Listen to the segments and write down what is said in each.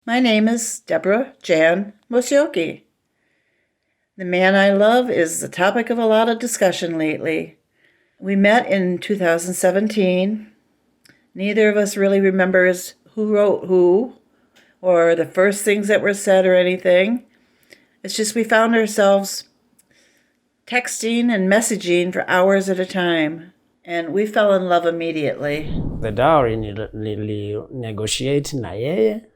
My name is Deborah Jan Mosioki. The man I love is the topic of a lot of discussion lately. We met in 2017. Neither of us really remembers who wrote who or the first things that were said or anything. It's just we found ourselves texting and messaging for hours at a time, and we fell in love immediately. The dowry negotiate na yeye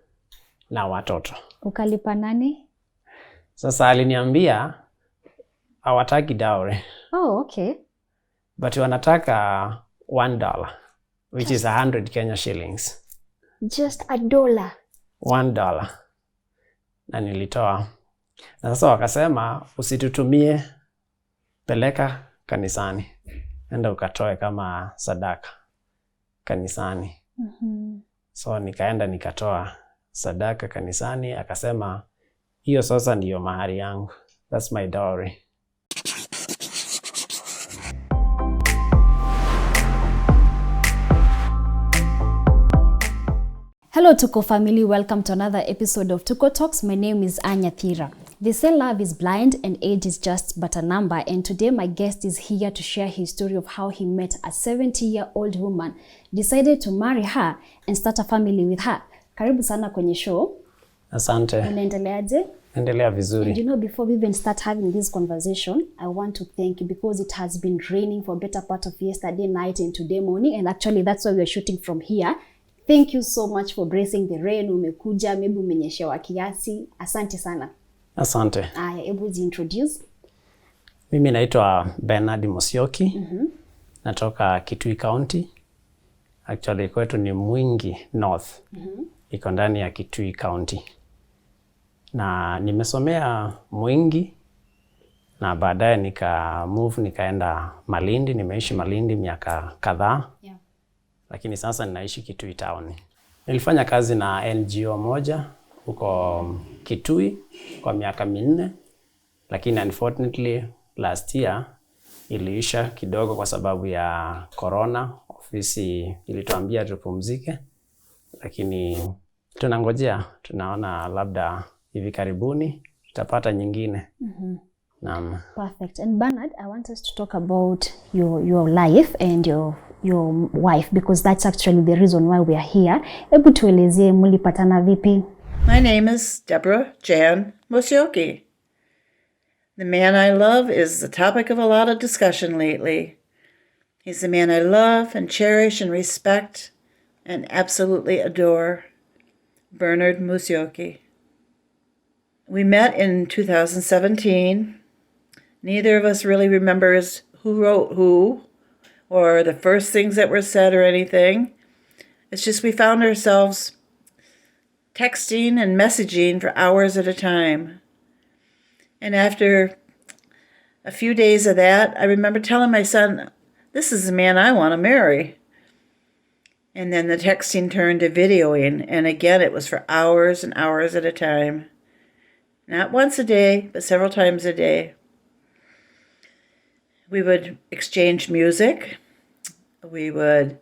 na watoto. Ukalipa nani? Sasa aliniambia hawataki dowry. Oh, okay. But wanataka $1, which is 100 Kenya shillings. Just $1. $1. Na nilitoa. Na sasa wakasema usitutumie, peleka kanisani. Enda ukatoe kama sadaka kanisani. So nikaenda nikatoa sadaka kanisani, akasema hiyo sasa ndiyo mahari yangu. That's my dowry. Hello Tuko family, welcome to another episode of Tuko Talks. My name is Anya Thira. They say love is blind and age is just but a number, and today my guest is here to share his story of how he met a 70-year-old woman, decided to marry her and start a family with her. Karibu sana kwenye show. Asante. Unaendeleaje? Endelea vizuri. And you know, before we even start having this conversation, I want to thank you because it has been raining for a better part of yesterday night and today morning, and actually that's why we are shooting from here. Thank you so much for bracing the rain. Umekuja, maybe umenyeshewa kiasi. Asante sana. Asante. Hebu introduce. Mimi naitwa Bernard Mosioki. Natoka Kitui County. Actually kwetu ni Mwingi North. Iko ndani ya Kitui County. Na nimesomea Mwingi na baadaye nikaenda Malindi. Nimeishi Malindi miaka kadhaa. Yeah. Lakini sasa ninaishi Kitui Town. Nilifanya kazi na NGO moja huko Kitui kwa miaka 4, lakini unfortunately last year iliisha kidogo kwa sababu ya corona. Ofisi ilituambia tupumzike, lakini tunangojea, tunaona labda hivi karibuni tutapata nyingine. Naam. Perfect. And Bernard, I want us to talk about your life and your wife, because that's actually the reason why we are here. Hebu tuelezee mlipatana vipi? My name is Deborah Jan Mosioki. The man I love is the topic of a lot of discussion lately. He's the man I love and cherish and respect and absolutely adore, Bernard Mosioki. We met in 2017. Neither of us really remembers who wrote who or the first things that were said or anything. It's just we found ourselves texting and messaging for hours at a time. And after a few days of that, I remember telling my son, this is the man I want to marry. And then the texting turned to videoing, and again it was for hours and hours at a time. Not once a day, but several times a day. We would exchange music. We would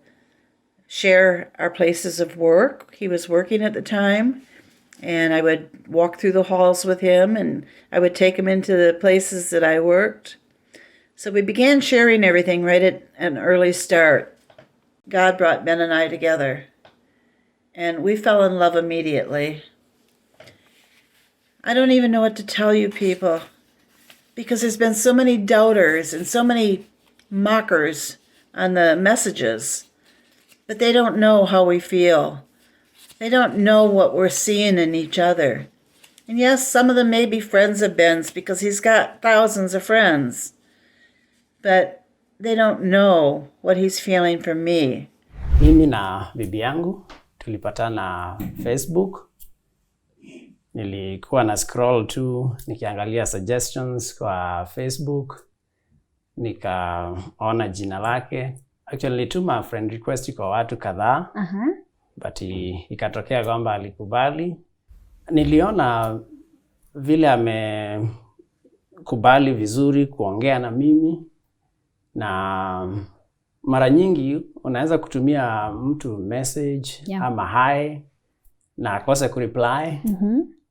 share our places of work. He was working at the time, and I would walk through the halls with him, and I would take him into the places that I worked. So we began sharing everything right at an early start. God brought Ben and I together, and we fell in love immediately. I don't even know what to tell you people, because there's been so many doubters and so many mockers on the messages, but they don't know how we feel. They don't know what we're seeing in each other. And yes, some of them may be friends of Ben's because he's got thousands of friends, but they don't know what he's feeling for me. Mimi na bibi yangu tulipatana Facebook. Nilikuwa na scroll tu nikiangalia suggestions kwa Facebook, nikaona jina lake. Actually nilituma friend request kwa watu kadhaa. But ikatokea kwamba alikubali. Niliona vile amekubali vizuri kuongea na mimi, na mara nyingi unaweza kutumia mtu message ama hi na akose kureply,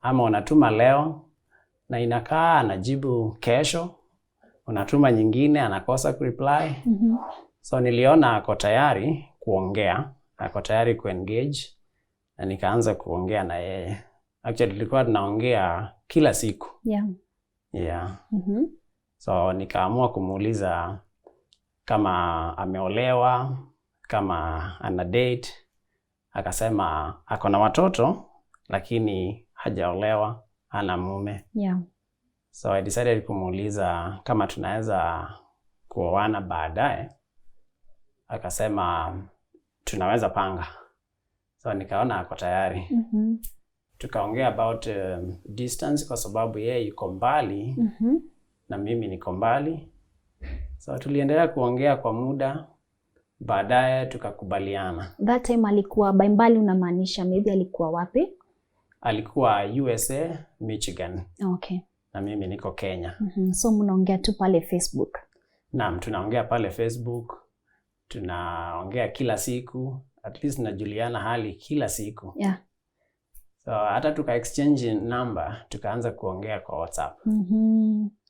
ama unatuma leo na inakaa anajibu kesho, unatuma nyingine anakosa kureply. So niliona ako tayari kuongea, ako tayari kuengage, na nikaanza kuongea na yeye. Actually tulikuwa tunaongea kila siku. Yeah. So nikaamua kumuuliza kama ameolewa, kama ana date. Akasema ako na watoto lakini hajaolewa, hana mume. So I decided kumuuliza kama tunaweza kuoana baadaye. Akasema tunaweza panga. So nikaona ako tayari. Tukaongea about distance kwa sababu yeye yuko mbali na mimi niko mbali. So tuliendelea kuongea kwa muda, baadaye tukakubaliana. That time alikuwa mbali, unamaanisha maybe alikuwa wapi? Alikuwa USA, Michigan. Okay. Na mimi niko Kenya. So mnaongea tu pale Facebook? Naam, tunaongea pale Facebook. Tunaongea kila siku, at least najuliana hali kila siku. So hata tuka exchange number, tukaanza kuongea kwa WhatsApp.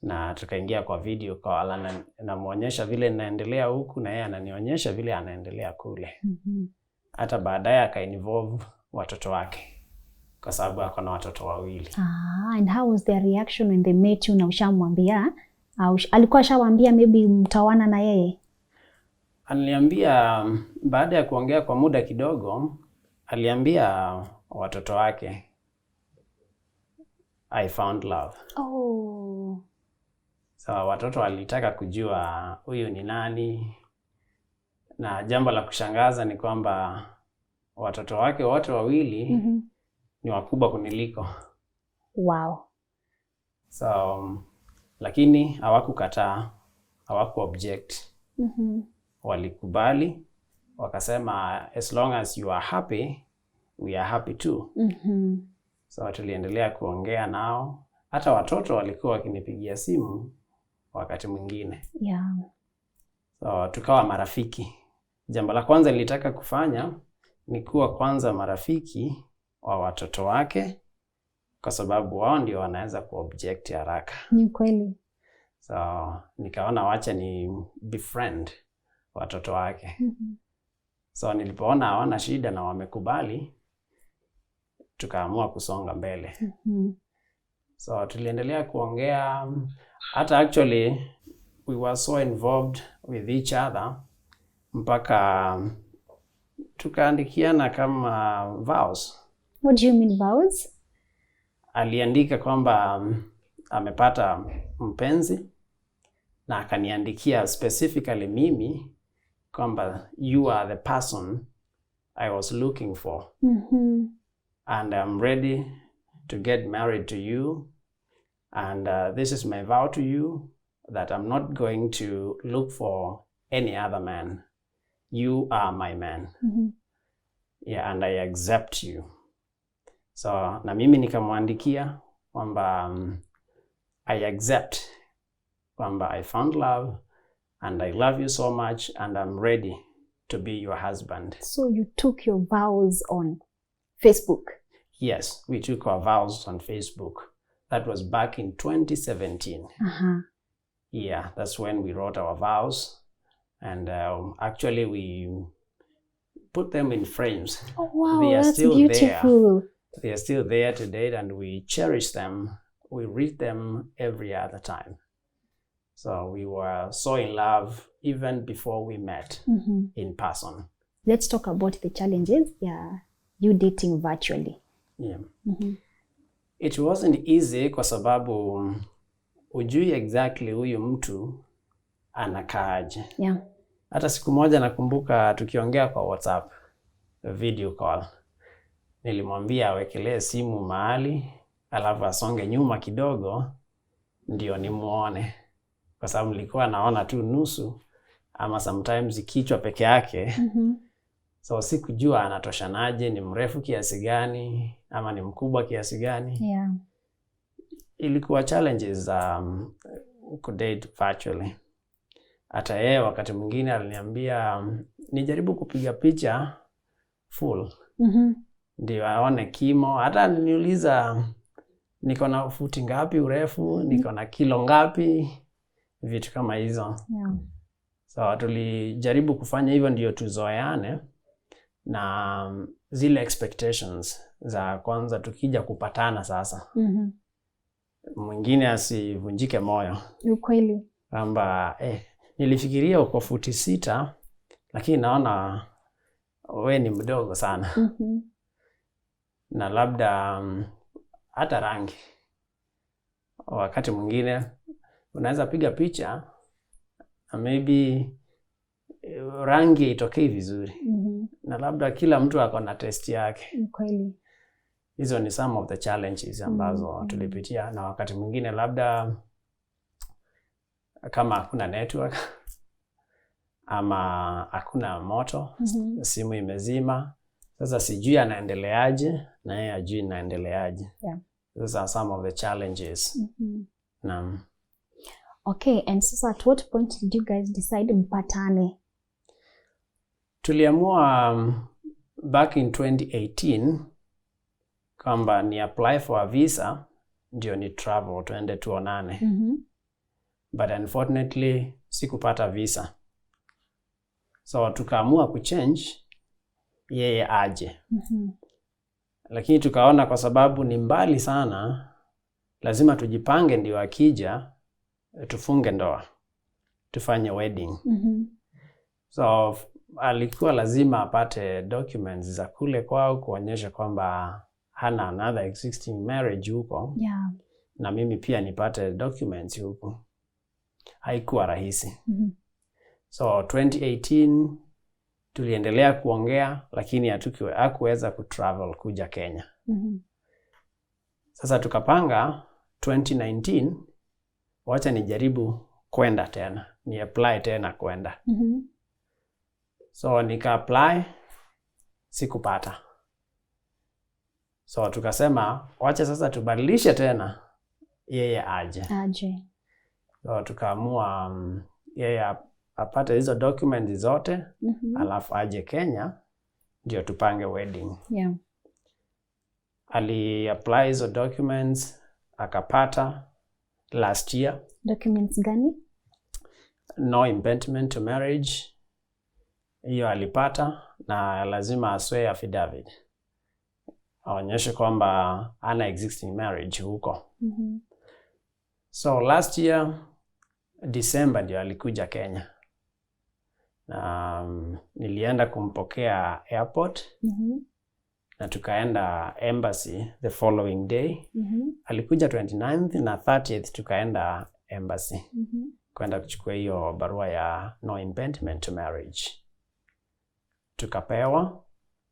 Na tukaingia kwa video call, na muonyesha vile ninaendelea huku na yeye ananionyesha vile anaendelea kule. Hata baadaye aka-involve watoto wake kwa sababu ako na watoto wawili. And how was their reaction when they met you? Na ushamwambia au alikuwa ashawaambia maybe mtawana na yeye? Aliniambia baada ya kuongea kwa muda kidogo, aliambia watoto wake, I found love. So watoto walitaka kujua huyu ni nani, na jambo la kushangaza ni kwamba watoto wake wote wawili ni wakubwa kuniliko. So lakini hawakukataa, hawaku-object. Walikubali, wakasema as long as you are happy, we are happy too. So tuliendelea kuongea nao. Hata watoto walikuwa wakinipigia simu wakati mwingine. So tukawa marafiki. Jambo la kwanza nilitaka kufanya ni kuwa kwanza marafiki wa watoto wake, kwa sababu wao ndio wanaweza ku-object haraka. Ni kweli. So nikaona wacha ni befriend watoto wake. So nilipoona hawana shida na wamekubali, tukaamua kusonga mbele. So tuliendelea kuongea. Hata actually we were so involved with each other mpaka tukaandikiana kama vows. What do you mean vows? Aliandika kwamba amepata mpenzi, na akaniandikia specifically mimi kwamba you are the person I was looking for. And I'm ready to get married to you, and this is my vow to you that I'm not going to look for any other man. You are my man. And I accept you. So na mimi nikamwandikia kwamba I accept, kwamba I found love and I love you so much and I'm ready to be your husband. So you took your vows on Facebook? Yes, we took our vows on Facebook. That was back in 2017. Yeah, that's when we wrote our vows. And actually we put them in frames. Oh wow, they are that's still beautiful. There. They are still there to date, and we cherish them. We read them every other time. So we were so in love even before we met in person. Let's talk about the challenges. You dating virtually. It wasn't easy kwa sababu hujui exactly huyu mtu anakaaje. Hata siku moja nakumbuka tukiongea kwa WhatsApp video call, nilimwambia awekelee simu mahali alafu asonge nyuma kidogo ndio nimuone, kwa sababu nilikuwa naona tu nusu ama sometimes kichwa peke yake. So sikujua anatoshanaje, ni mrefu kiasi gani ama ni mkubwa kiasi gani. Ilikuwa challenges kudate virtually. Hata yeye wakati mwingine aliniambia nijaribu kupiga picha full. ndio aone kimo. Hata niuliza niko na futi ngapi urefu, niko na kilo ngapi, vitu kama hizo. Yeah. So tulijaribu kufanya hivyo ndio tuzoeane na zile expectations za kwanza tukija kupatana sasa. Mwingine asivunjike moyo. Ukweli. Kwamba nilifikiria uko futi 6 lakini naona we ni mdogo sana. Na labda hata rangi. Wakati mwingine unaweza piga picha maybe rangi itokei vizuri. Na labda kila mtu ako na test yake. Ukweli. Hizo ni some of the challenges ambazo tulipitia. Na wakati mwingine labda kama hakuna network ama hakuna moto, simu imezima, sasa sijui anaendeleaje na yeye ajui naendeleaje. Yeah. Those are some of the challenges. Naam. Okay, and sasa at what point did you guys decide mpatane? Tuliamua back in 2018 kwamba ni apply for a visa ndio ni travel tuende tuonane. But unfortunately sikupata visa. So tukaamua kuchange yeye aje. Lakini tukaona kwa sababu ni mbali sana, lazima tujipange ndio akija tufunge ndoa, tufanye wedding. So alikuwa lazima apate documents za kule kwao kuonyesha kwamba hana another existing marriage huko. Yeah. Na mimi pia nipate documents huko. Haikuwa rahisi. So 2018 tuliendelea kuongea lakini hakuweza kutravel kuja Kenya. Sasa tukapanga 2019 wacha nijaribu kwenda tena, ni apply tena kwenda. So nika apply, sikupata. So tukasema wacha sasa tubadilishe tena yeye aje. So tukaamua yeye apate hizo documents zote, alafu aje Kenya ndio tupange wedding. Yeah. Ali apply hizo documents, akapata last year. Documents gani? No impediment to marriage. Hiyo alipata na lazima aswe affidavit. Aonyeshe kwamba ana existing marriage huko. So last year December ndio alikuja Kenya. Nilienda kumpokea airport. Na tukaenda embassy the following day. Alikuja 29th na 30th tukaenda embassy. Kwenda kuchukua hiyo barua ya no impediment to marriage. Tukapewa,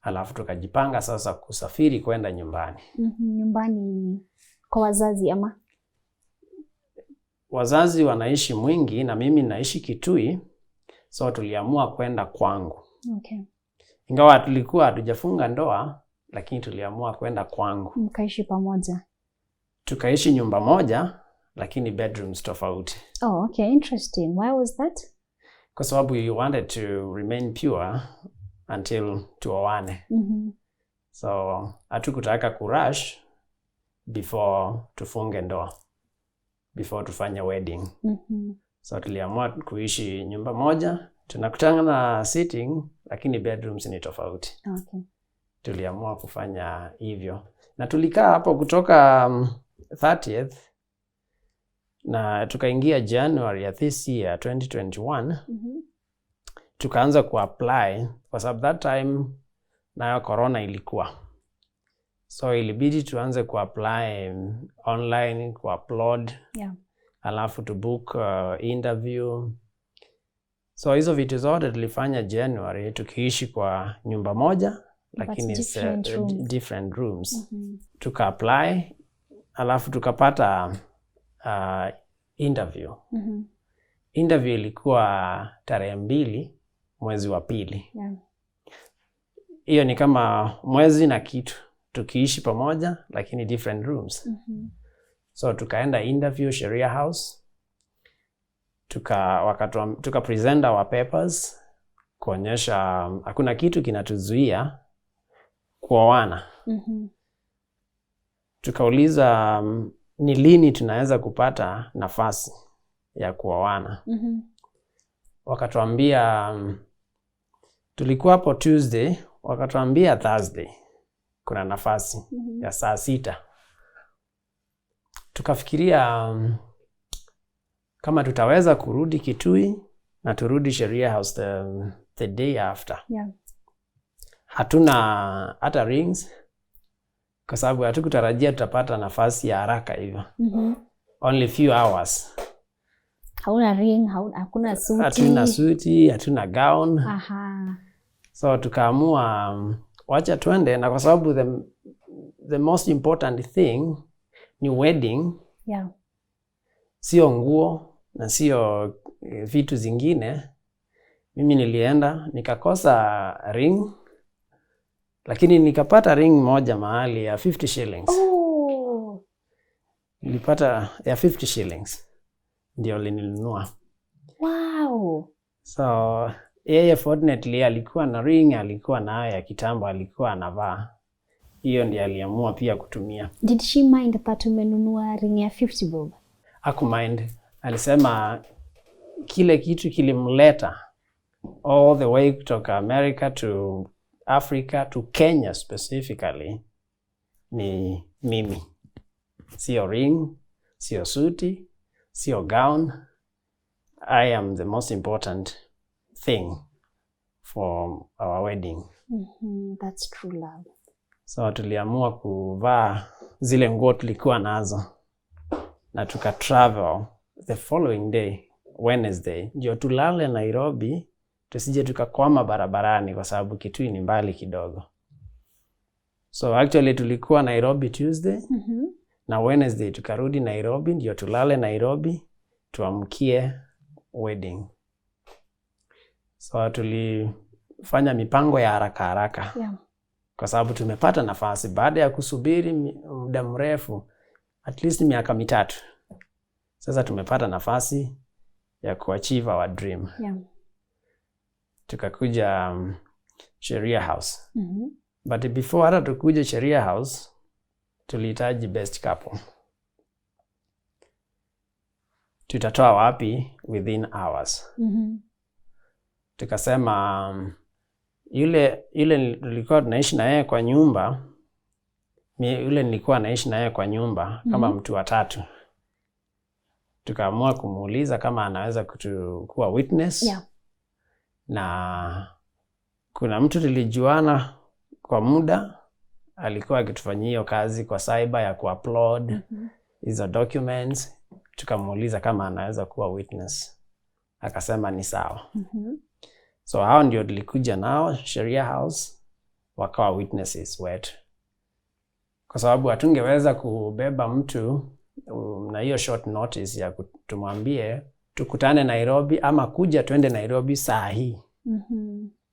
alafu tukajipanga sasa kusafiri kwenda nyumbani. Nyumbani kwa wazazi ama? Wazazi wanaishi Mwingi na mimi naishi Kitui. So tuliamua kwenda kwangu. Okay. Ingawa tulikuwa hatujafunga ndoa, lakini tuliamua kwenda kwangu. Mkaishi pamoja? Tukaishi nyumba moja, lakini bedrooms tofauti. Oh, okay, interesting. Why was that? Kwa sababu you wanted to remain pure until tuoane. So hatukutaka kurush before tufunge ndoa, before tufanye wedding. So tuliamua kuishi nyumba moja, tunakutana na sitting lakini bedrooms ni tofauti. Okay. Tuliamua kufanya hivyo. Na tulikaa hapo kutoka 30th na tukaingia January ya this year 2021. Tukaanza kuapply kwa sababu that time nayo corona ilikuwa. So ilibidi tuanze kuapply online, kuupload. Yeah. Alafu to book interview. So hizo vitu zote tulifanya January tukiishi kwa nyumba moja lakini different rooms. Tuka-apply, alafu tukapata interview. Interview ilikuwa tarehe 2 mwezi wa pili. Yeah. Hiyo ni kama mwezi na kitu tukiishi pamoja lakini different rooms. So tukaenda interview Sheria House. Tuka present our papers kuonyesha hakuna kitu kinatuzuia kuoana. Tukauliza ni lini tunaweza kupata nafasi ya kuoana. Wakatuambia tulikuwa hapo Tuesday, wakatuambia Thursday kuna nafasi ya saa 6. Tukafikiria kama tutaweza kurudi Kitui na turudi Sheria House the day after. Hatuna hata rings kwa sababu hatukutarajia tutapata nafasi ya haraka hivyo. Only few hours. Hauna ring, hakuna suti. Hatuna suti, hatuna gown. So tukaamua wacha twende, na kwa sababu the most important thing ni wedding. Sio nguo na sio vitu zingine. Mimi nilienda nikakosa ring, lakini nikapata ring moja mahali ya 50 shillings. Nilipata ya 50 shillings. Ndio nilinunua. Wow. So yeye fortunately alikuwa na ring, alikuwa nayo ya kitambo, alikuwa anavaa. Hiyo ndiyo aliamua pia kutumia. Did she mind that umenunua ring ya 50 bob? Hakumind. Alisema kile kitu kilimleta all the way kutoka America to Africa to Kenya specifically ni mimi. Sio ring, sio suti, sio gown. I am the most important thing for our wedding. That's true love. So tuliamua kuvaa zile nguo tulikuwa nazo na tuka travel the following day, Wednesday, ndio tulale Nairobi, tusije tukakwama barabarani kwa sababu Kitui ni mbali kidogo. So actually tulikuwa Nairobi Tuesday na Wednesday tukarudi Nairobi, ndio tulale Nairobi tuamkie wedding. So tulifanya mipango ya haraka haraka. Kwa sababu tumepata nafasi baada ya kusubiri muda mrefu, at least miaka 3. Sasa tumepata nafasi ya kuachieve our dream. Tukakuja Sheria House. But before hata tukuja Sheria House, tulihitaji best couple. Tutatoa wapi within hours. Tukasema yule nilikuwa naishi na yeye kwa nyumba, yule nilikuwa naishi na yeye kwa nyumba kama mtu wa 3. Tukaamua kumuuliza kama anaweza kuwa witness. Na kuna mtu tulijuana kwa muda, alikuwa akitufanyia hiyo kazi kwa cyber ya kuupload hizo documents. Tukamuuliza kama anaweza kuwa witness. Akasema ni sawa. So hao ndio tulikuja nao Sheria House, wakawa witnesses wetu. Kwa sababu hatungeweza kubeba mtu na hiyo short notice ya tumwambie tukutane Nairobi ama kuja twende Nairobi saa hii.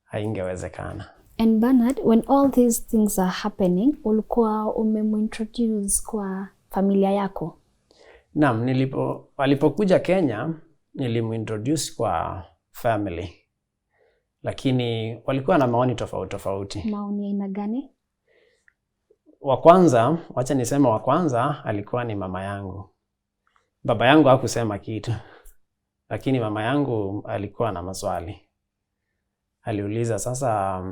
Haingewezekana. And Bernard, when all these things are happening, ulikuwa umemintroduce kwa familia yako? Naam, walipokuja Kenya, nilimintroduce kwa family. Lakini walikuwa na maoni tofauti. Maoni aina gani? Wa kwanza, wacha niseme wa kwanza alikuwa ni mama yangu. Baba yangu hakusema kitu. Lakini mama yangu alikuwa na maswali. Aliuliza, sasa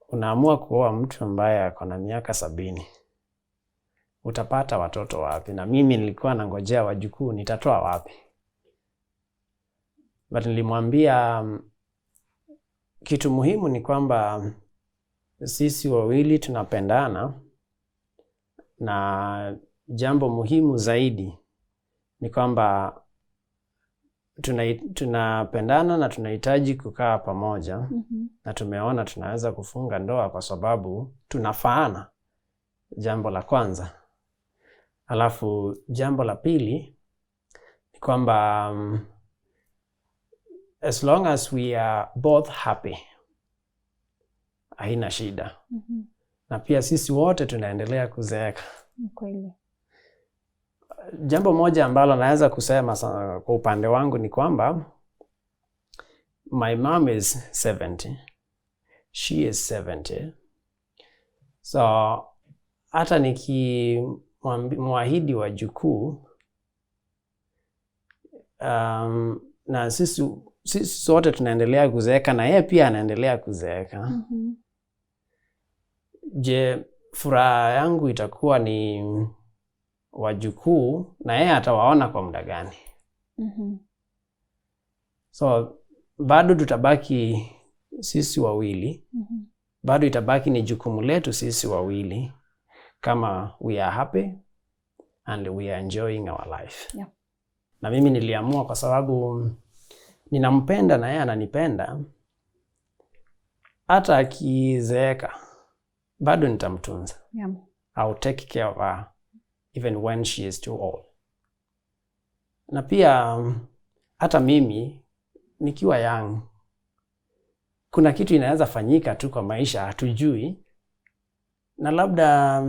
unaamua kuoa mtu ambaye ako na miaka 70. Utapata watoto wapi? Na mimi nilikuwa nangojea wajukuu, nitatoa wapi? But nilimwambia kitu muhimu ni kwamba sisi wawili tunapendana, na jambo muhimu zaidi ni kwamba tunapendana na tunahitaji kukaa pamoja. Na tumeona tunaweza kufunga ndoa kwa sababu tunafaana. Jambo la kwanza. Alafu jambo la pili ni kwamba as long as we are both happy, haina shida. Na pia sisi wote tunaendelea kuzeeka. Kweli. Jambo moja ambalo naweza kusema kwa upande wangu ni kwamba my mom is 70 she is 70. So hata nikimwahidi wajukuu, na sisi sote tunaendelea kuzeeka na yeye pia anaendelea kuzeeka. Je, furaha yangu itakuwa ni wajukuu na yeye atawaona kwa muda gani? So bado tutabaki sisi wawili. Bado itabaki ni jukumu letu sisi wawili kama we are happy and we are enjoying our life. Yeah. Na mimi niliamua kwa sababu ninampenda na yeye ananipenda, hata akizeeka bado nitamtunza. Yeah. I'll take care of her even when she is too old. Na pia hata mimi nikiwa young, kuna kitu inaweza fanyika tu kwa maisha hatujui, na labda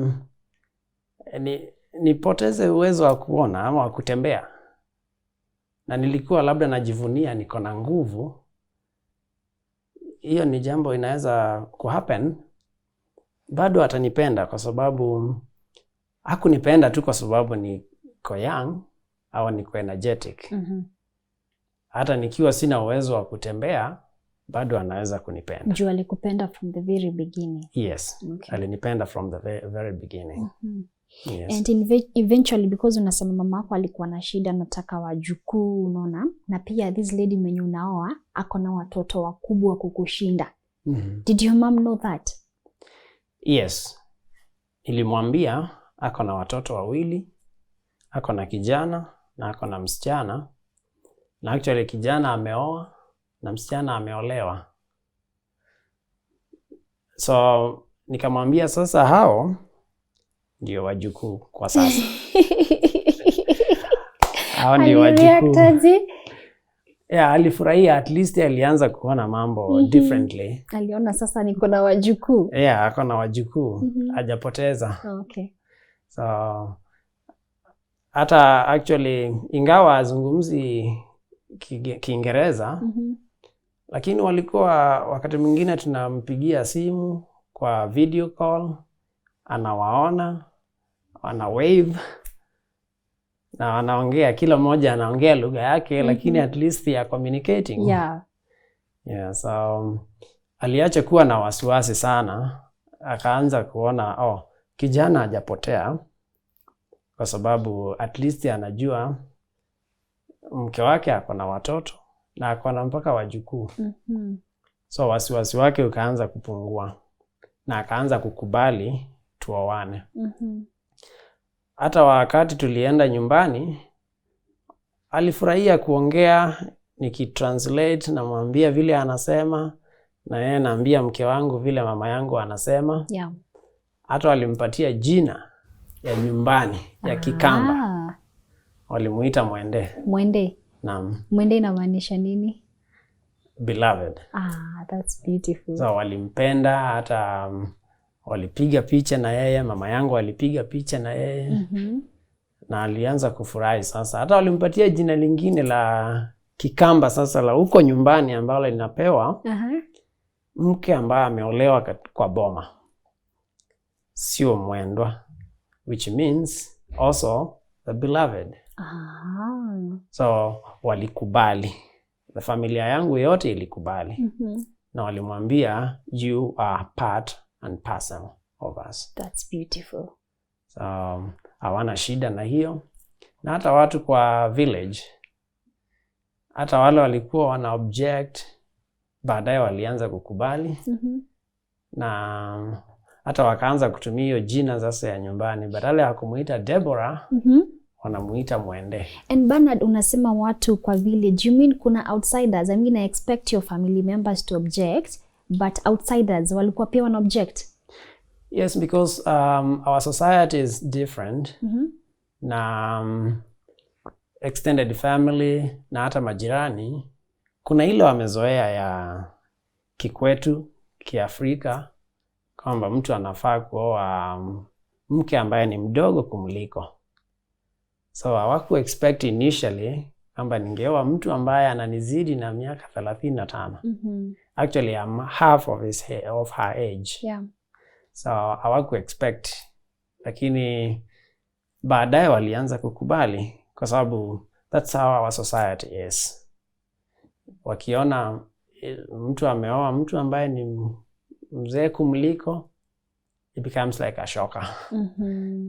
nipoteze uwezo wa kuona ama wa kutembea, na nilikuwa labda najivunia niko na nguvu. Hiyo ni jambo inaweza kuhappen. Bado atanipenda kwa sababu hakunipenda tu kwa sababu niko young au niko energetic. Hata nikiwa sina uwezo wa kutembea bado anaweza kunipenda. Juu alikupenda from the very beginning. Yes. Okay. Alinipenda from the very beginning. Yes. And eventually, because unasema mama yako alikuwa na shida, nataka wajukuu, unaona, na pia this lady mwenye unaoa ako na watoto wakubwa kukushinda. Did your mom know that? Yes. Nilimwambia ako na watoto wawili, ako na kijana na ako na msichana, na actually kijana ameoa na msichana ameolewa. So nikamwambia sasa hao ndio wajukuu kwa sasa. Hao ndio wajukuu. Yeah, alifurahia, at least alianza kuona mambo differently. Aliona sasa niko na wajukuu. Yeah, ako na wajukuu. Hajapoteza. Okay. So hata actually ingawa azungumzi Kiingereza, lakini walikuwa wakati mwingine tunampigia simu kwa video call, anawaona, wana wave na wanaongea, kila mmoja anaongea lugha yake, lakini at least they are communicating. Yeah, so aliacha kuwa na wasiwasi sana, akaanza kuona kijana hajapotea, kwa sababu at least anajua mke wake ako na watoto na ako na mpaka wajukuu. So wasiwasi wake ukaanza kupungua na akaanza kukubali tuoane. Hata wakati tulienda nyumbani alifurahia kuongea, nikitranslate na mwambia vile anasema na yeye naambia mke wangu vile mama yangu anasema. Hata walimpatia jina ya nyumbani ya Kikamba. Walimuita Mwende. Mwende. Naam. Mwende inamaanisha nini? Beloved. That's beautiful. So walimpenda, hata walipiga picha na yeye, mama yangu alipiga picha na yeye. Na alianza kufurahi sasa. Hata walimpatia jina lingine la Kikamba sasa la huko nyumbani ambalo linapewa mke ambaye ameolewa kwa boma, sio mwendwa, which means also the beloved. So walikubali, the familia yangu yote ilikubali. Na walimwambia you are part and parcel of us. That's beautiful. So hawana shida na hiyo. Na hata watu kwa village, hata wale walikuwa wana object, baadaye walianza kukubali. Na hata wakaanza kutumia hiyo jina sasa ya nyumbani, badala ya kumuita Deborah, wanamuita Mwende. And Bernard, unasema watu kwa village, you mean kuna outsiders? I mean, I expect your family members to object, but outsiders walikuwa pia wana object? Yes, because our society is different. Na extended family na hata majirani, kuna ile wamezoea ya kikwetu, Kiafrika, kwamba mtu anafaa kuoa mke ambaye ni mdogo kumliko. So hawaku expect initially kwamba ningeoa mtu ambaye ananizidi na miaka 35. Actually, I'm half of her age. Yeah. So hawaku expect, lakini baadaye walianza kukubali kwa sababu that's how our society is. Wakiona mtu ameoa mtu ambaye ni mzee kumliko, it becomes like a shocker.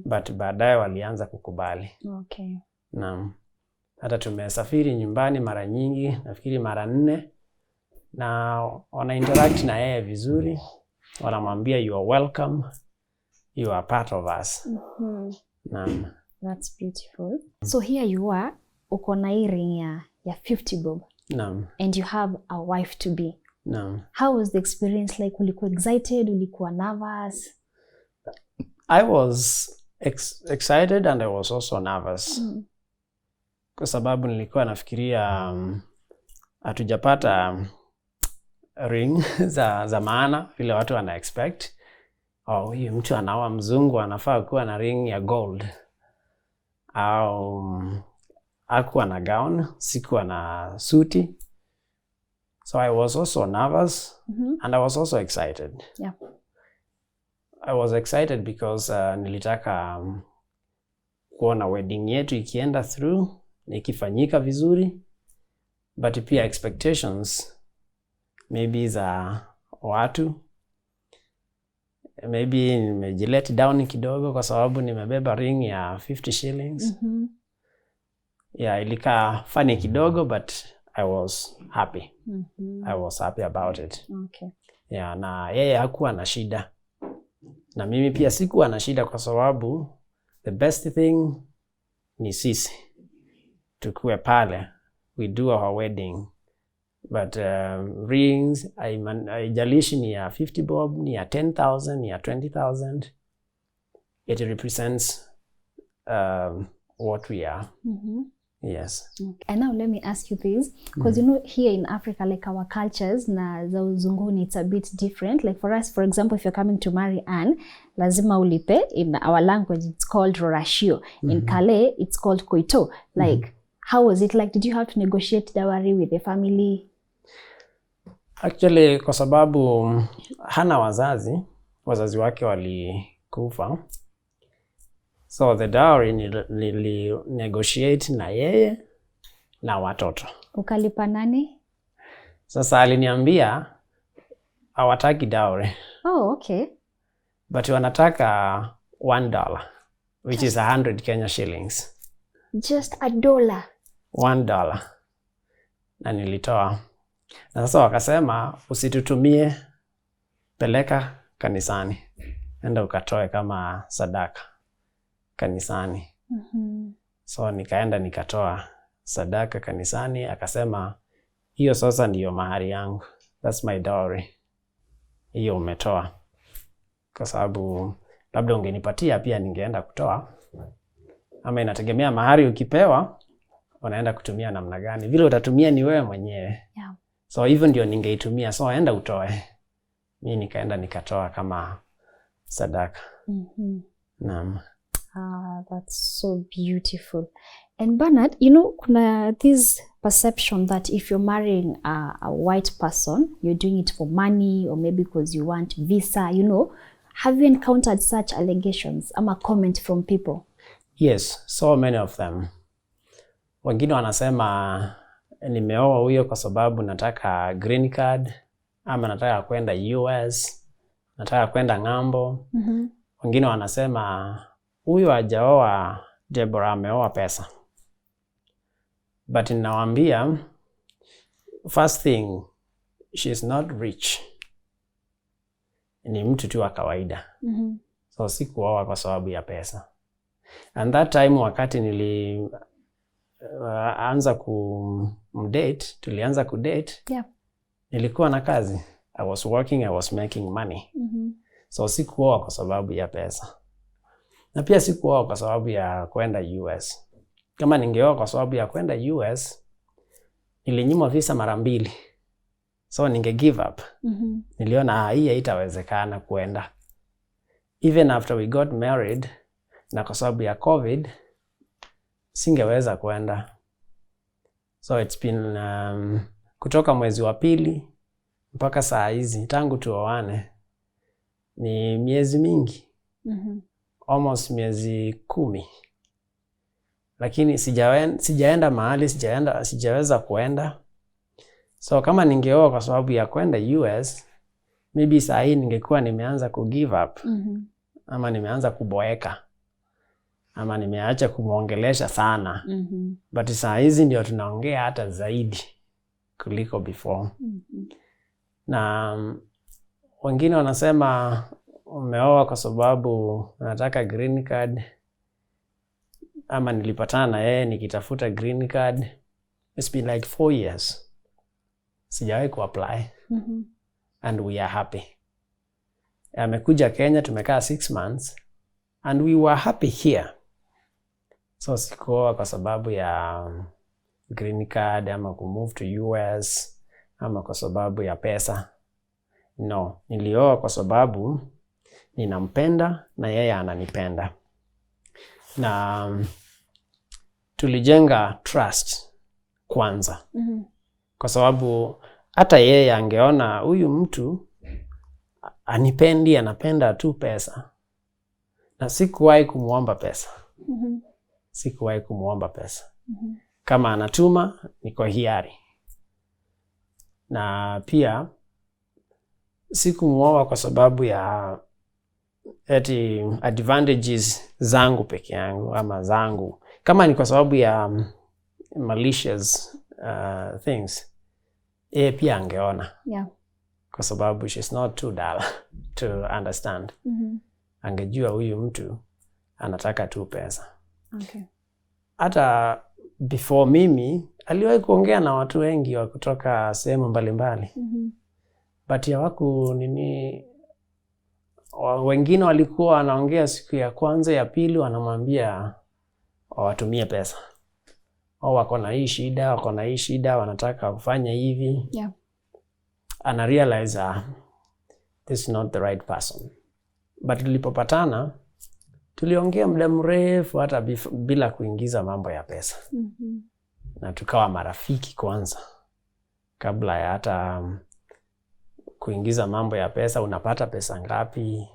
But baadaye walianza kukubali. Okay. Naam. Hata tumesafiri nyumbani mara nyingi, nafikiri mara 4, na wana interact na yeye vizuri. Wanamwambia you are welcome, you are part of us. Naam. That's beautiful. So here you are, uko na ring ya 50 bob. Naam. And you have a wife to be. Naam. How was the experience like? Ulikuwa excited? Ulikuwa nervous? I was excited and I was also nervous. Kwa sababu nilikuwa nafikiria hatujapata ring za maana vile watu wana expect. Huyu mtu anaoa mzungu anafaa kuwa na ring ya gold. Au hakuwa na gown, sikuwa na suti. So I was also nervous and I was also excited. Yeah. I was excited because nilitaka kuona wedding yetu ikienda through, ikifanyika vizuri, but pia expectations maybe za watu, maybe nimejilet down kidogo kwa sababu nimebeba ring ya 50 shillings. Yeah, ilikaa funny kidogo, but I was happy. I was happy about it. Okay. Yeah, na yeye hakuwa na shida. Na mimi pia sikuwa na shida kwa sababu the best thing ni sisi tukue pale, we do our wedding. But rings, haijalishi ni ya 50 bob, ni ya 10,000, ni ya 20,000. It represents what we are. Yes. Okay. And now let me ask you this, because you know here in Africa, like our cultures na za uzunguni, it's a bit different. Like for us, for example, if you're coming to marry Anne, lazima ulipe. In our language, it's called rorashio. In Calais, it's called koito. Like, how was it like? Did you have to negotiate dowry with the family? Actually, kwa sababu hana wazazi wake walikufa. So the dowry nili negotiate na yeye na watoto. Ukalipa nani? Sasa aliniambia hawataki dowry. Oh, okay. But wanataka $1, which is 100 Kenya shillings. Just $1. $1. Na nilitoa. Na sasa wakasema usitutumie, peleka kanisani. Enda ukatoe kama sadaka kanisani. So nikaenda nikatoa sadaka kanisani, akasema hiyo sasa ndiyo mahari yangu. That's my dowry. Hiyo umetoa. Kwa sababu labda ungenipatia pia ningeenda kutoa. Ama inategemea mahari ukipewa unaenda kutumia namna gani. Vile utatumia ni wewe mwenyewe. Yeah. So hivyo ndio ningeitumia. So enda utoe. Mimi nikaenda nikatoa kama sadaka. Naam. That's so beautiful. And Bernard, you know, kuna this perception that if you're marrying a white person, you're doing it for money or maybe because you want visa, you know. Have you encountered such allegations? Ama comment from people? Yes, so many of them. Wengine wanasema nimeoa huyo kwa sababu nataka green card, ama nataka kwenda US, nataka kwenda ng'ambo. Wengine wanasema huyo hajaoa Deborah, ameoa pesa. But ninawaambia, first thing, she's not rich. Ni mtu tu wa kawaida. So sikuoa kwa sababu ya pesa. And that time wakati anza kumdate, tulianza kudate. Yeah. Nilikuwa na kazi. I was working, I was making money. So sikuoa kwa sababu ya pesa. Na pia sikuoa kwa sababu ya kwenda US. Kama ningeoa kwa sababu ya kwenda US, nilinyimwa visa mara 2. So ninge give up. Niliona hii haitawezekana kwenda. Even after we got married, na kwa sababu ya COVID, singeweza kwenda. So it's been kutoka mwezi wa 2 mpaka saa hizi tangu tuoane ni miezi mingi. Almost miezi 10. Lakini sijaenda mahali, sijaweza kuenda. So kama ningeoa kwa sababu ya kwenda US, maybe saa hii ningekuwa nimeanza give up. Ama nimeanza kuboeka. Ama nimeacha kumuongelesha sana. But saa hizi ndio tunaongea hata zaidi kuliko before. Na wengine wanasema umeoa kwa sababu unataka green card. Ama nilipatana na yeye nikitafuta green card. It's been like 4 years. Sijawahi kuapply. And we are happy. Amekuja Kenya, tumekaa 6 months. And we were happy here. So sikuoa kwa sababu ya green card ama kumove to US ama kwa sababu ya pesa. No, nilioa kwa sababu ninampenda na yeye ananipenda. Na tulijenga trust kwanza. Kwa sababu hata yeye angeona huyu mtu anipendi, anapenda tu pesa. Na sikuwahi kumuomba pesa. Sikuwahi kumuomba pesa. Kama anatuma, niko hiari. Na pia sikumuoa kwa sababu ya advantages zangu peke yangu ama zangu. Kama ni kwa sababu ya malicious things, yeye pia angeona. Kwa sababu she's not too dull to understand. Angejua huyu mtu anataka tu pesa. Hata before mimi, aliwahi kuongea na watu wengi wa kutoka sehemu mbalimbali. But wengine walikuwa wanaongea siku ya kwanza, ya pili wanamwambia watumie pesa. Wako na hii shida, wanataka kufanya hivi. Ana realize this is not the right person. But tulipopatana, tuliongea muda mrefu hata bila kuingiza mambo ya pesa. Na tukawa marafiki kwanza. Kabla ya hata kuingiza mambo ya pesa, unapata pesa ngapi,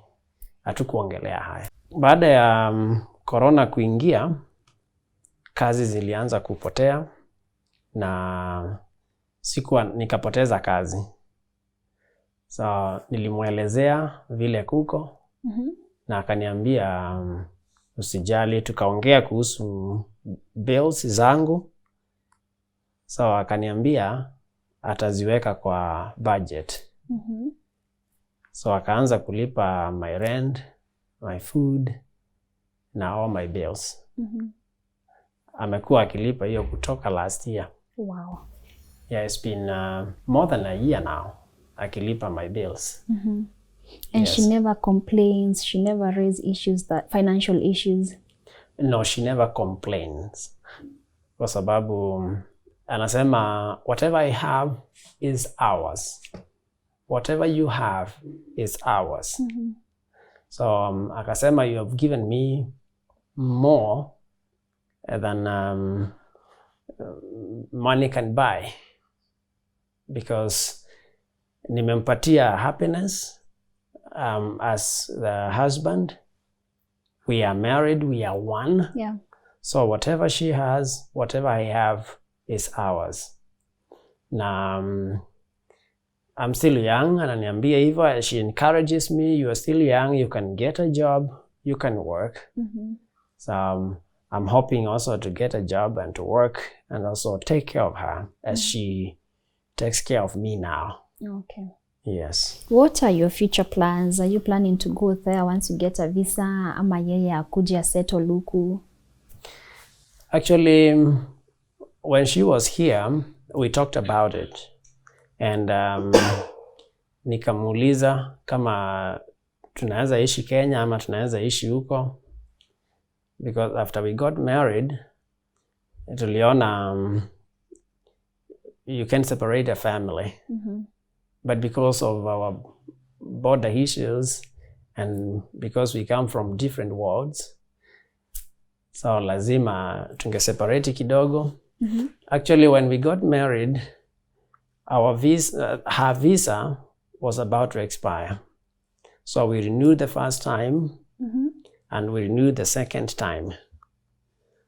hatukuongelea haya. Baada ya corona kuingia, kazi zilianza kupotea na nikapoteza kazi. So nilimwelezea vile kuko na akaniambia usijali, tukaongea kuhusu bills zangu. So akaniambia ataziweka kwa budget. So akaanza kulipa my rent, my food na all my bills. Amekuwa akilipa hiyo kutoka last year. Wow. Yeah, it's been more than a year now akilipa my bills. And she never complains, she never raises issues, financial issues. No, she never complains. Kwa sababu anasema whatever I have is ours. Whatever you have is ours. So akasema you have given me more than money can buy. Because nimempatia happiness as the husband. We are married, we are one. So whatever she has, whatever I have is ours. Na I'm still young, ananiambia hivyo. She encourages me, you are still young, you can get a job, you can work. So I'm hoping also to get a job and to work and also take care of her as she takes care of me now. Okay. Yes. What are your future plans? Are you planning to go there once you get a visa? Ama yeye akuje settle huku? Actually, when she was here, we talked about it. And nikamuuliza kama tunaweza ishi Kenya ama tunaweza ishi huko. Because after we got married, tuliona you can separate a family. But because of our border issues and because we come from different worlds, so lazima tungeseparate kidogo. Actually, when we got married, her visa was about to expire. So we renewed the first time and we renewed the second time.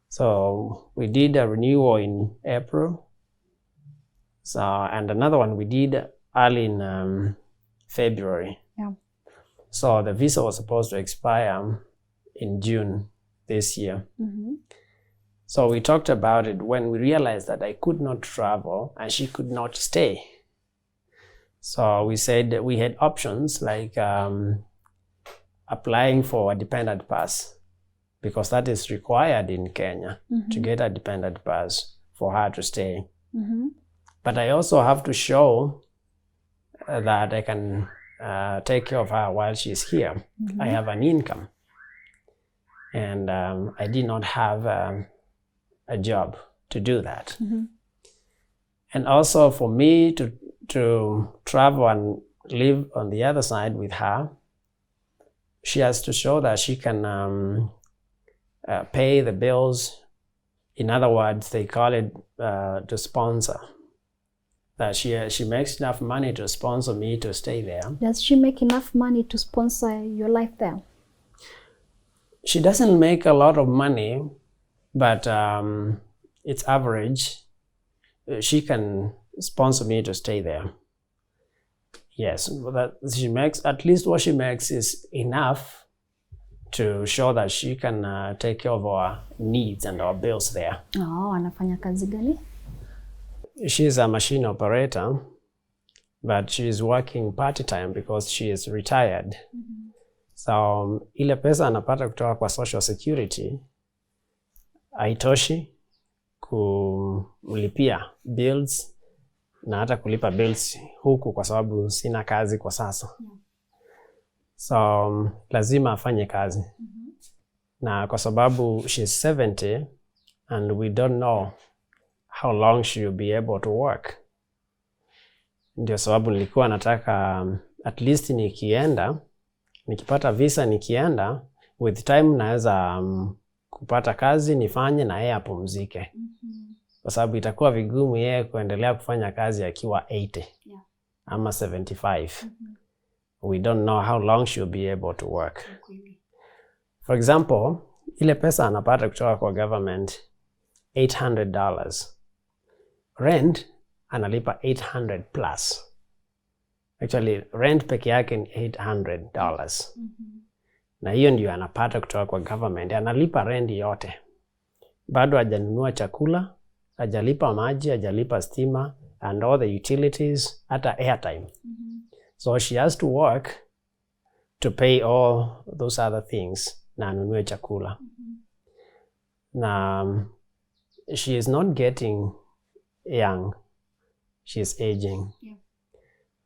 So we did a renewal in April. So, and another one we did early in February. Yeah. So the visa was supposed to expire in June this year. So we talked about it when we realized that I could not travel and she could not stay. So we said that we had options like applying for a dependent pass, because that is required in Kenya to get a dependent pass for her to stay. But I also have to show that I can take care of her while she's here. I have an income. And I did not have a job to do that. And also for me to travel and live on the other side with her, she has to show that she can pay the bills. In other words, they call it to sponsor. That she makes enough money to sponsor me to stay there. Does she make enough money to sponsor your life there? She doesn't make a lot of money, but it's average. She can sponsor me to stay there. Yes, that she makes, at least what she makes is enough to show that she can take care of our needs and our bills there. Oh, anafanya kazi gani? She's a machine operator, but she's working part-time because she is retired. So ile pesa anapata kutoka kwa Social Security haitoshi kumlipia bills na hata kulipa bills huku kwa sababu sina kazi kwa sasa. So lazima afanye kazi. Na kwa sababu she's 70 and we don't know how long she will be able to work. Ndio sababu nilikuwa nataka at least nikipata visa nikienda, with time naweza kupata kazi nifanye na yeye apumzike. Kwa sababu itakuwa vigumu yeye kuendelea kufanya kazi akiwa 80 ama 75. We don't know how long she will be able to work. For example, ile pesa anapata kutoka kwa government $800. Rent analipa 800 plus. Actually, rent peke yake ni $800. Na hiyo ndio anapata kutoka kwa government. Analipa rent yote. Bado hajanunua chakula, hajalipa maji, hajalipa stima, and all the utilities, hata airtime. So she has to work to pay all those other things na anunue chakula. Na she is not getting young. She is aging.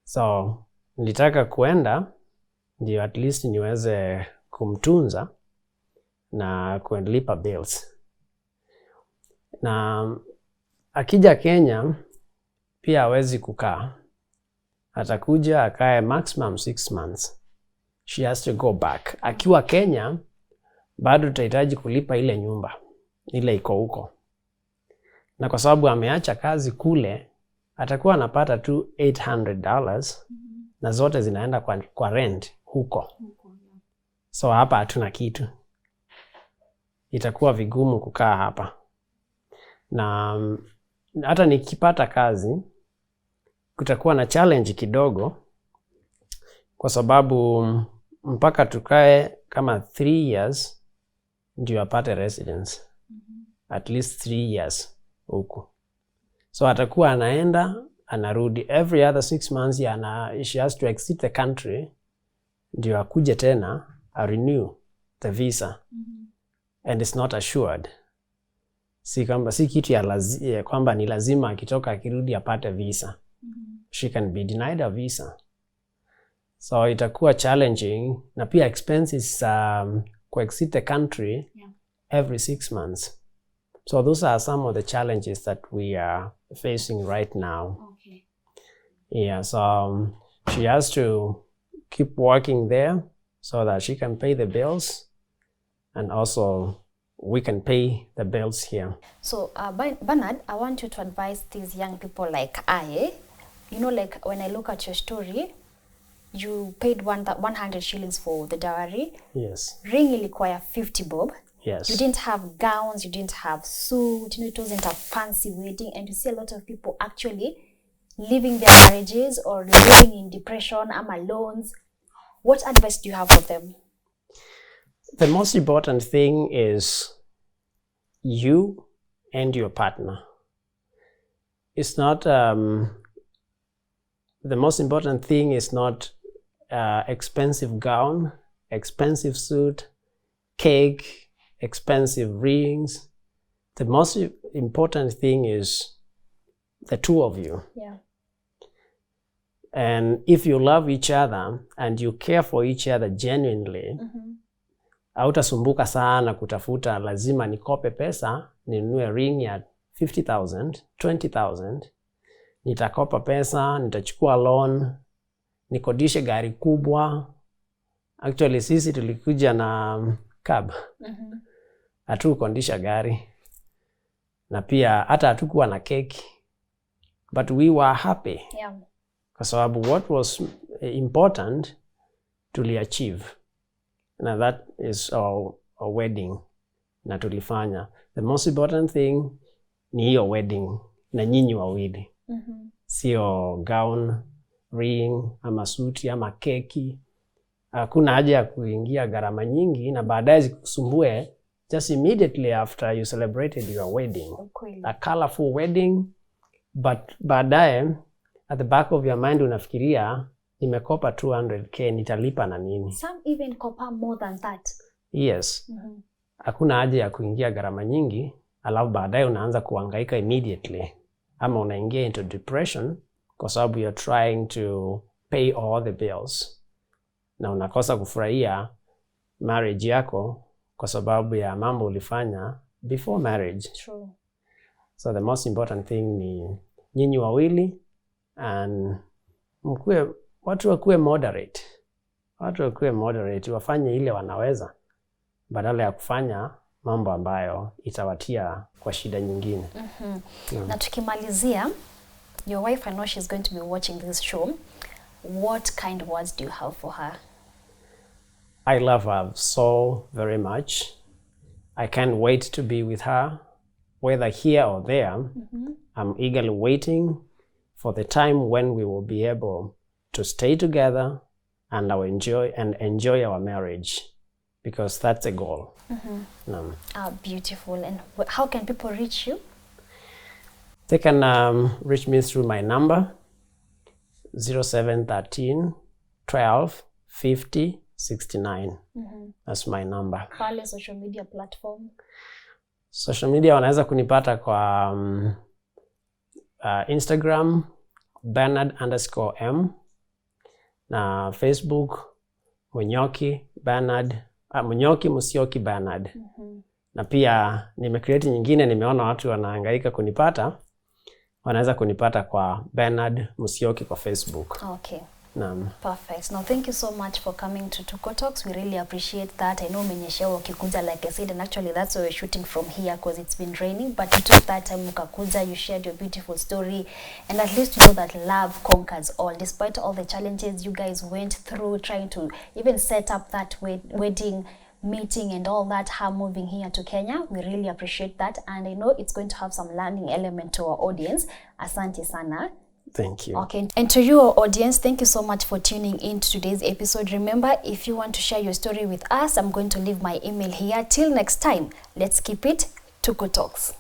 So nilitaka kuenda ndio at least niweze kumtunza na kulipa bills. Na akija Kenya pia hawezi kukaa. Atakuja akae maximum 6 months. She has to go back. Akiwa Kenya bado tutahitaji kulipa ile nyumba. Ile iko huko. Na kwa sababu ameacha kazi kule, atakuwa anapata tu $800 na zote zinaenda kwa rent huko. So hapa hatuna kitu. Itakuwa vigumu kukaa hapa. Na hata nikipata kazi, kutakuwa na challenge kidogo kwa sababu mpaka tukae kama 3 years ndio apate residence. At least 3 years huku. So atakuwa anaenda, anarudi every other 6 months she has to exit the country ndio akuje tena renew the visa. And it's not assured. Si kitu ya kwamba ni lazima akitoka akirudi apate visa. She can be denied a visa. So itakuwa challenging na pia expenses ku exit the country every 6 months. So those are some of the challenges that we are facing right now. Yeah, so she has to keep working there so that she can pay the bills and also we can pay the bills here. So Bernard, I want you to advise these young people like I you know, like when I look at your story, you paid 100 shillings for the dowry. Yes. Ring ilikuwa 50 bob. Yes. You didn't have gowns, you didn't have suit, you know, it wasn't a fancy wedding. And you see a lot of people actually leaving their marriages or living in depression, loans. What advice do you have for them? The most important thing is you and your partner. It's not, the most important thing is not expensive gown, expensive suit, cake, expensive rings. The most important thing is the two of you. Yeah. And if you love each other and you care for each other genuinely, hautasumbuka sana kutafuta lazima nikope pesa, ninunue ring ya 50,000, 20,000, nitakopa pesa, nitachukua loan, nikodishe gari kubwa. Actually sisi tulikuja na cab. Hatukondisha gari. Na pia hata hatukuwa na keki. But we were happy. Yeah. Kwa sababu what was important tuliachieve. Na that is our wedding na tulifanya. The most important thing ni hiyo wedding na nyinyi wawili. Sio gown, ring, ama suti, ama keki. Hakuna haja ya kuingia gharama nyingi na baadaye zikusumbue just immediately after you celebrated your wedding. Okay. A colorful wedding, but baadaye at the back of your mind unafikiria nimekopa 200k, nitalipa na nini? Some even copa more than that. Yes. Hakuna haja ya kuingia gharama nyingi, alafu baadaye unaanza kuhangaika immediately. Ama unaingia into depression kwa sababu you're trying to pay all the bills. Na unakosa kufurahia marriage yako kwa sababu ya mambo ulifanya before marriage. True. So the most important thing ni nyinyi wawili and watu wakuwe moderate. Watu wakuwe moderate, wafanye ile wanaweza badala ya kufanya mambo ambayo itawatia kwa shida nyingine. Na tukimalizia, your wife, I know she's going to be watching this show. What kind of words do you have for her? I love her so very much. I can't wait to be with her, whether here or there. I'm eagerly waiting for the time when we will be able to stay together and enjoy our marriage, because that's the goal. Beautiful. And how can people reach you? They can reach me through my number 0713 12 50 69. That's my number. Pale social media platform. Social media wanaweza kunipata kwa Instagram Bernard_M, na Facebook Munyoki Bernard, Munyoki Musyoki Bernard. Na pia nimecreate nyingine, nimeona watu wanahangaika kunipata, wanaweza kunipata kwa Bernard Musyoki kwa Facebook. Okay. Perfect. Now, thank you so much for coming to Tuko Talks. We really appreciate that. I know menyeshewa ukikuja, like I said, and actually that's why we're shooting from here because it's been raining, but you took that time ukakuja, you shared your beautiful story, and at least you know that love conquers all. Despite all the challenges you guys went through trying to even set up that wedding meeting and all that, her moving here to Kenya, we really appreciate that, and I know it's going to have some learning element to our audience. Asante sana. Thank you. Okay, and to you, our audience, thank you so much for tuning in to today's episode. Remember, if you want to share your story with us, I'm going to leave my email here. Till next time, let's keep it Tuko Talks.